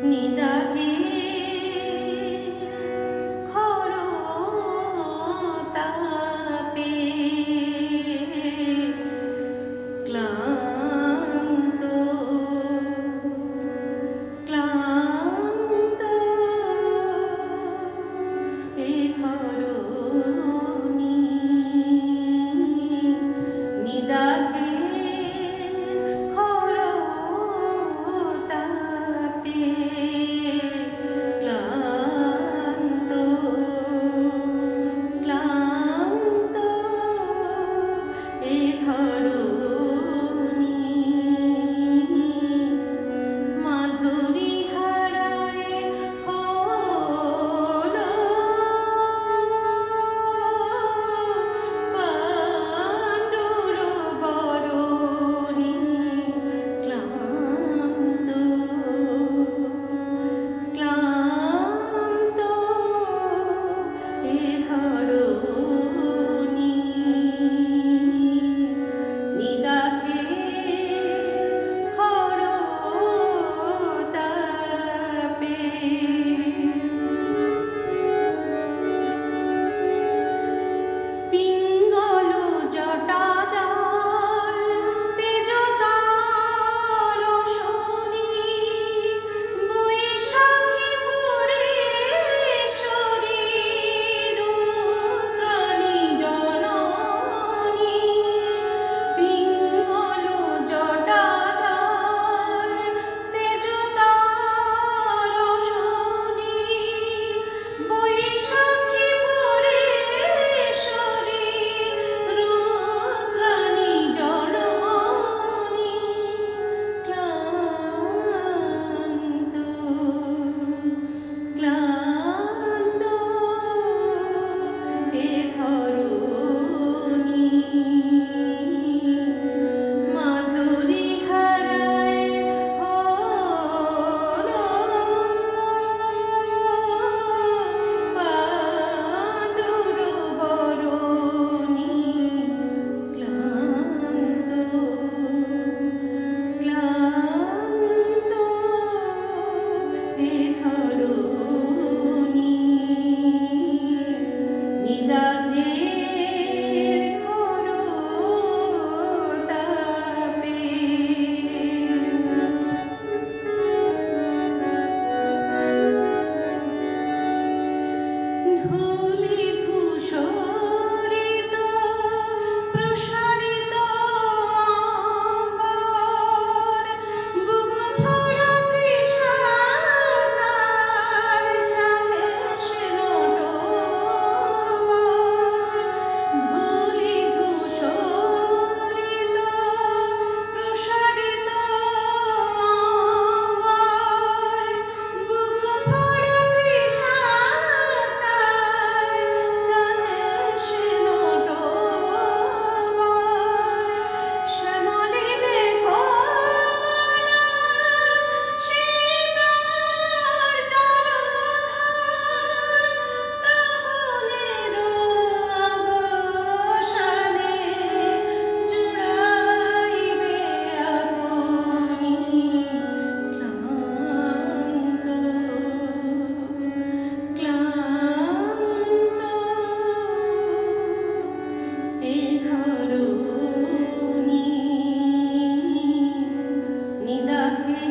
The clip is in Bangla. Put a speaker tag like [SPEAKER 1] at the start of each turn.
[SPEAKER 1] নিদাঘে খর তাপে ক্লান্ত ক্লান্ত এ ধরণী নিদাঘে খর তাপে ক্লান্ত ক্লান্ত এ ধরণী মাধুরী হারায় হলো পাণ্ডুর বরণী ক্লান্ত ক্লান্ত এ ধরণী নিদাঘে খর তাপে পিঙ্গল জটা জাল তেজ তার শনি বৈশাখী পরেশ্বরী রুদ্রাণী জননী পিঙ্গল জটা জাল তেজ তার শনি বৈশাখী পরেশ্বরী রুদ্রাণী জননী ক্লান্ত ক্লান্ত এ ধরণী মাধুরী হারায় হলো পাণ্ডুর বরণী ক্লান্ত ক্লান্ত এ ধরণী নিদাঘে খর তাপে ধূলি ধূসরিত প্রসারিত অম্বর বুক ভরা তৃষা তার চাহে সে নটবর ধূলি ধূসরিত প্রসারিত অম্বর বুক ভরা তৃষা তার চাহে সে নটবর শ্যামলী মেঘমালা শীতল জলধার তাহনের অবসানে জুড়াইবে আপনি ক্লান্ত ক্লান্ত এ ধরণী নিদাঘে